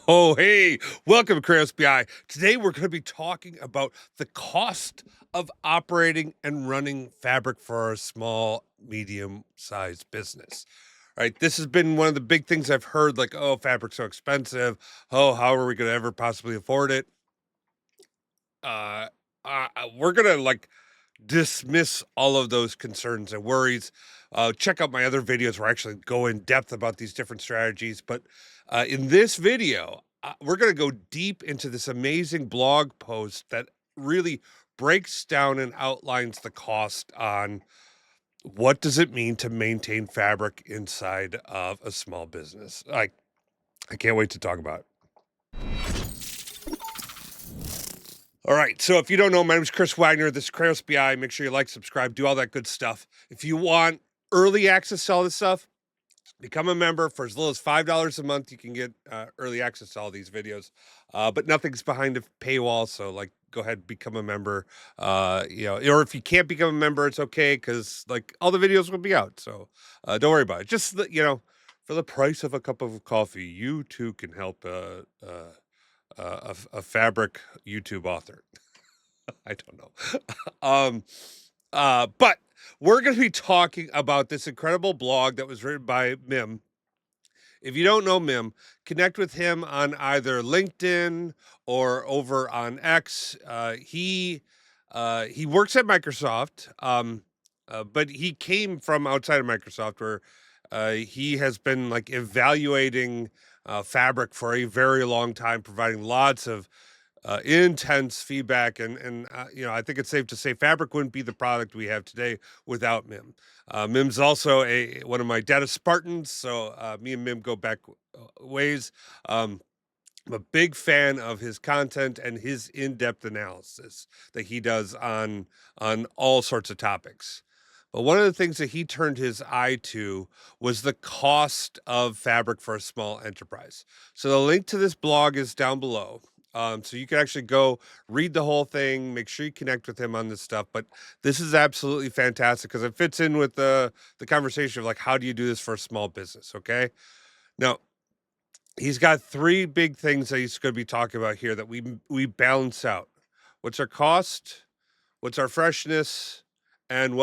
Oh, hey, welcome to Kratos BI. Today we're going to be talking about the cost of operating and running fabric for a small, medium-sized business. Right? This has been one of the big things I've heard, like, oh, fabric's so expensive. Oh, how are we going to ever possibly afford it? Uh, we're going to dismiss all of those concerns and worries. Check out my other videos where I actually go in depth about these different strategies. But in this video, we're going to go deep into this amazing blog post that really breaks down and outlines the cost on what does it mean to maintain fabric inside of a small business. I can't wait to talk about it. All right. So if you don't know, my name is Chris Wagner. This is Kratos BI. Make sure you like, subscribe, do all that good stuff. If you want early access to all this stuff, become a member for as little as $5 a month. You can get early access to all these videos, but nothing's behind a paywall. So go ahead, become a member. Or if you can't become a member, it's okay because all the videos will be out. So don't worry about it. Just for the price of a cup of coffee, you too can help a fabric YouTube author. I don't know. But we're going to be talking about this incredible blog that was written by Mim. If you don't know Mim, connect with him on either LinkedIn or over on X. He works at Microsoft, but he came from outside of Microsoft, where he has been evaluating fabric for a very long time, providing lots of intense feedback, and I think it's safe to say fabric wouldn't be the product we have today without Mim. Mim's also one of my data Spartans, so me and Mim go back ways. I'm a big fan of his content and his in-depth analysis that he does on all sorts of topics. But one of the things that he turned his eye to was the cost of fabric for a small enterprise. So the link to this blog is down below. So you can actually go read the whole thing, make sure you connect with him on this stuff. But this is absolutely fantastic because it fits in with the conversation of how do you do this for a small business? Okay. Now, he's got three big things that he's going to be talking about here that we balance out. What's our cost? What's our freshness? And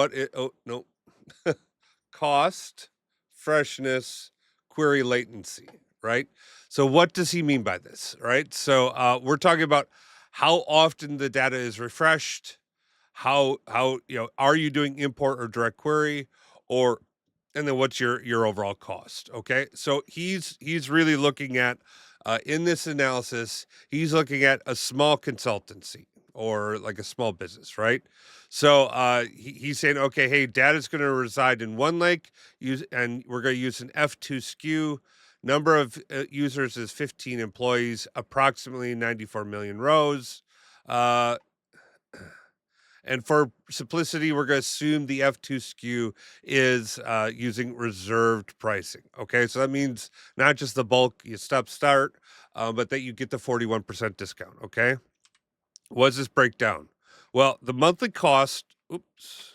cost, freshness, query latency, right? So what does he mean by this, right? So we're talking about how often the data is refreshed, how are you doing import or direct query, or and then what's your overall cost? Okay, so he's really looking at in this analysis, he's looking at a small consultancy or like a small business, right? So he's saying, okay, hey, data's going to reside in one lake, and we're going to use an F2 SKU. Number of users is 15 employees, approximately 94 million rows. Uh, and for simplicity, we're going to assume the F2 SKU is using reserved pricing. Okay, so that means not just the bulk you start, but that you get the 41% discount. Okay, what does this break down? Well, the monthly cost. Oops.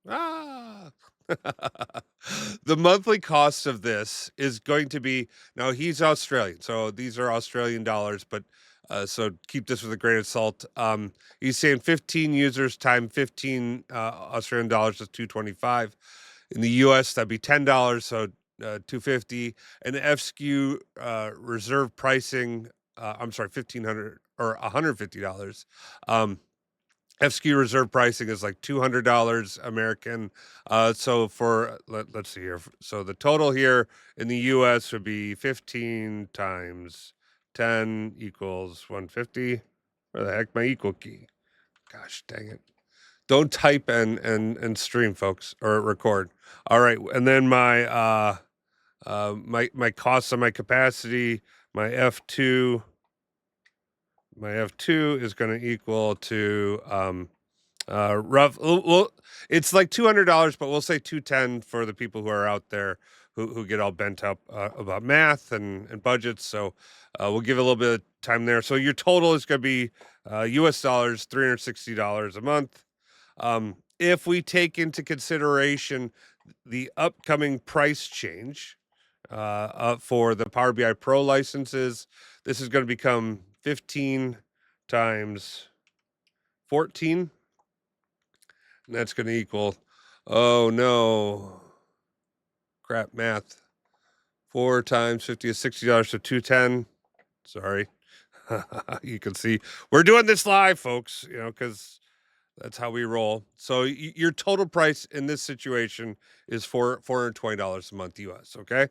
Ah. The monthly cost of this is going to be, now he's Australian, so these are Australian dollars, but so keep this with a grain of salt. He's saying 15 users time 15 Australian dollars is 225. In the US, that'd be $10, so 250. And FSKU reserve pricing, I'm sorry, 1,500 or $150. FSKU reserve pricing is like $200 American. So let's see here. So the total here in the US would be 15 times 10 equals 150. Where the heck my equal key? Gosh dang it. Don't type and stream, folks, or record. All right. And then my costs on my capacity, my F2 is going to equal to well, it's like $200, but we'll say 210 for the people who are out there who get all bent up about math and budgets. So we'll give a little bit of time there. So your total is going to be US dollars, $360 a month. If we take into consideration the upcoming price change, for the Power BI Pro licenses. This is going to become 15 times 14, and that's going to equal, oh no, crap math. 4 times 50 is $60, so 210. Sorry. You can see we're doing this live, folks, because that's how we roll. So your total price in this situation is $420 a month US, okay?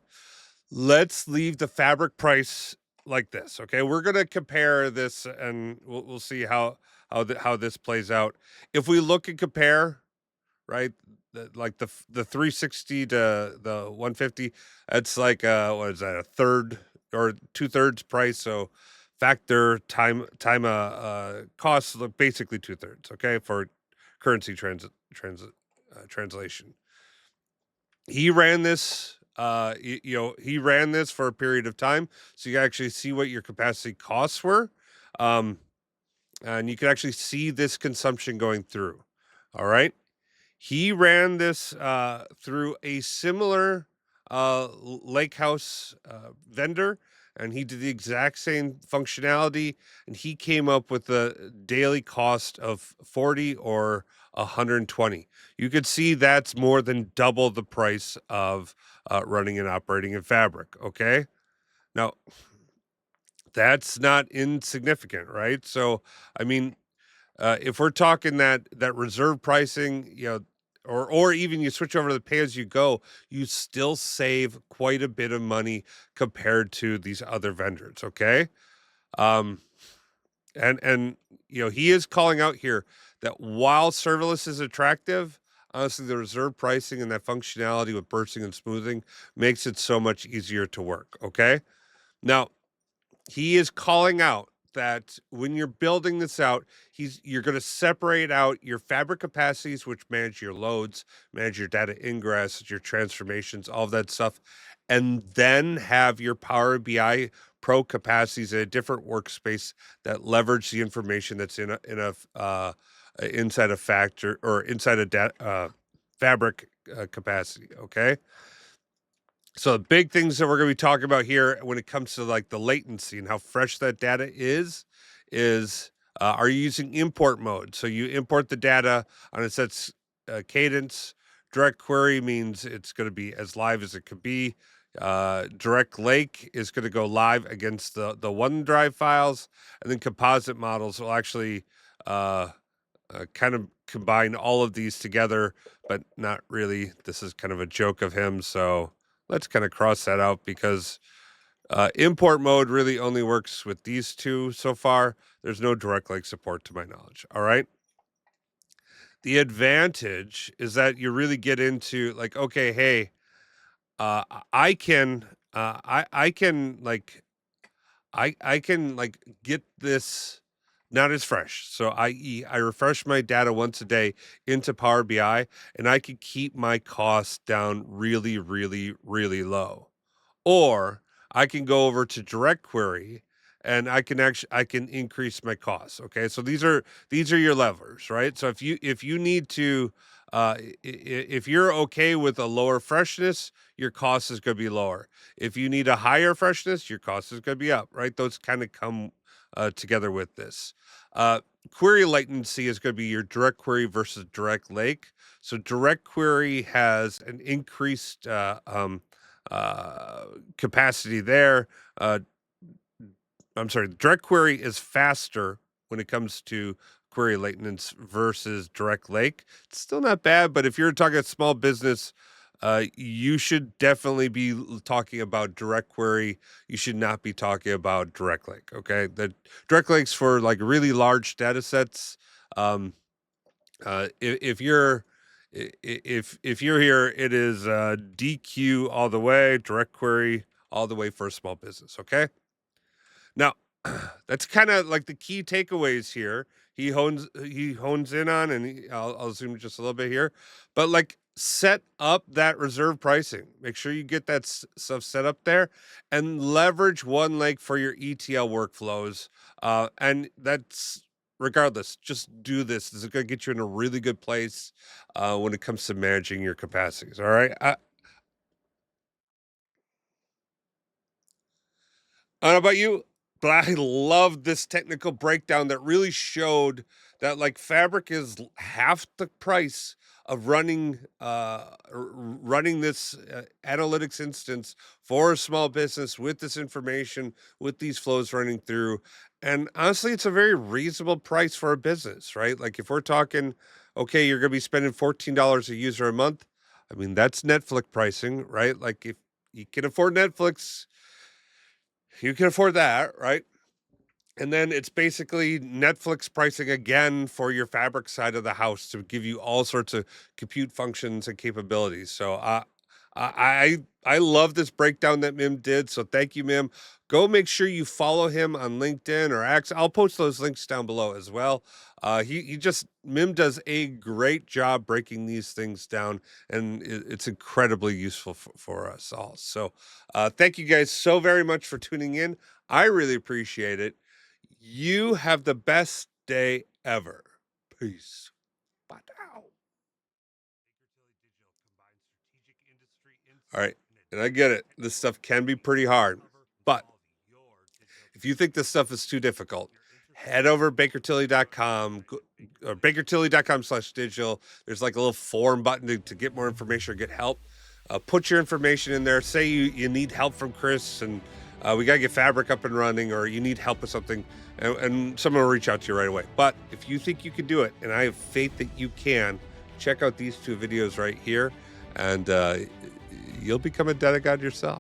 Let's leave the fabric price like this, okay? We're going to compare this and we'll see how this plays out. If we look and compare, right? Like the 360 to the 150, that's like what is that, a third or two-thirds price? So factor time costs basically two-thirds, okay, for currency translation. He ran this he ran this for a period of time, so you actually see what your capacity costs were, and you can actually see this consumption going through. All right. He ran this through a similar lake house vendor, and he did the exact same functionality, and he came up with a daily cost of 40 or 120. You could see that's more than double the price of running and operating in Fabric. Okay, now that's not insignificant, right? So, I mean, if we're talking that reserve pricing, or even you switch over to the pay as you go, you still save quite a bit of money compared to these other vendors. Okay, um, and he is calling out here that while serverless is attractive, honestly, the reserve pricing and that functionality with bursting and smoothing makes it so much easier to work. Okay, now he is calling out that when you're building this out, you're going to separate out your fabric capacities, which manage your loads, manage your data ingress, your transformations, all of that stuff, and then have your Power BI Pro capacities in a different workspace that leverage the information that's inside a factor or inside a fabric capacity. Okay. So the big things that we're going to be talking about here when it comes to like the latency and how fresh that data is are you using import mode? So you import the data on a set cadence. Direct query means it's going to be as live as it could be. Direct Lake is going to go live against the OneDrive files, and then composite models will actually kind of combine all of these together, but not really. This is kind of a joke of him, so let's kind of cross that out because import mode really only works with these two so far. There's no direct lake support to my knowledge. All right. The advantage is that you really get into like, okay, hey, I can, I can like, I can like get this not as fresh. So i.e. I refresh my data once a day into Power BI and I can keep my costs down really, really, really low. Or I can go over to direct query and I can increase my costs. Okay. So these are your levers, right? So if you need to if you're okay with a lower freshness, your cost is going to be lower. If you need a higher freshness, your cost is going to be up, right? Those kind of come together with this. Uh, Query latency is going to be your direct query versus direct lake. So direct query has an increased capacity there. I'm sorry, direct query is faster when it comes to query latency versus direct lake. It's still not bad, but if you're talking a small business, you should definitely be talking about direct query. You should not be talking about direct lake. Okay, the direct lakes for like really large data sets. If you're if you're here, it is DQ all the way, direct query all the way for a small business. Okay. Now, that's kind of like the key takeaways here. He hones in on, and I'll zoom just a little bit here, but like set up that reserve pricing. Make sure you get that stuff set up there, and leverage one lake for your ETL workflows. And that's regardless. Just do this. This is going to get you in a really good place when it comes to managing your capacities. All right. I don't know about you, but I love this technical breakdown that really showed that like fabric is half the price of running this analytics instance for a small business with this information, with these flows running through. And honestly, it's a very reasonable price for a business, right? Like if we're talking, okay, you're going to be spending $14 a user a month. I mean, that's Netflix pricing, right? Like if you can afford Netflix, you can afford that, right? And then it's basically Netflix pricing again for your fabric side of the house to give you all sorts of compute functions and capabilities. So I love this breakdown that Mim did. So thank you, Mim. Go make sure you follow him on LinkedIn or X. I'll post those links down below as well. He just Mim does a great job breaking these things down, and it's incredibly useful for us all. So thank you guys so very much for tuning in. I really appreciate it. You have the best day ever. Peace. Bye now. All right. And I get it. This stuff can be pretty hard. But if you think this stuff is too difficult, head over to bakertilly.com or bakertilly.com/digital. There's like a little form button to get more information or get help. Put your information in there. Say you need help from Chris and we got to get fabric up and running, or you need help with something, and someone will reach out to you right away. But if you think you can do it, and I have faith that you can, check out these two videos right here, and you'll become a data god yourself.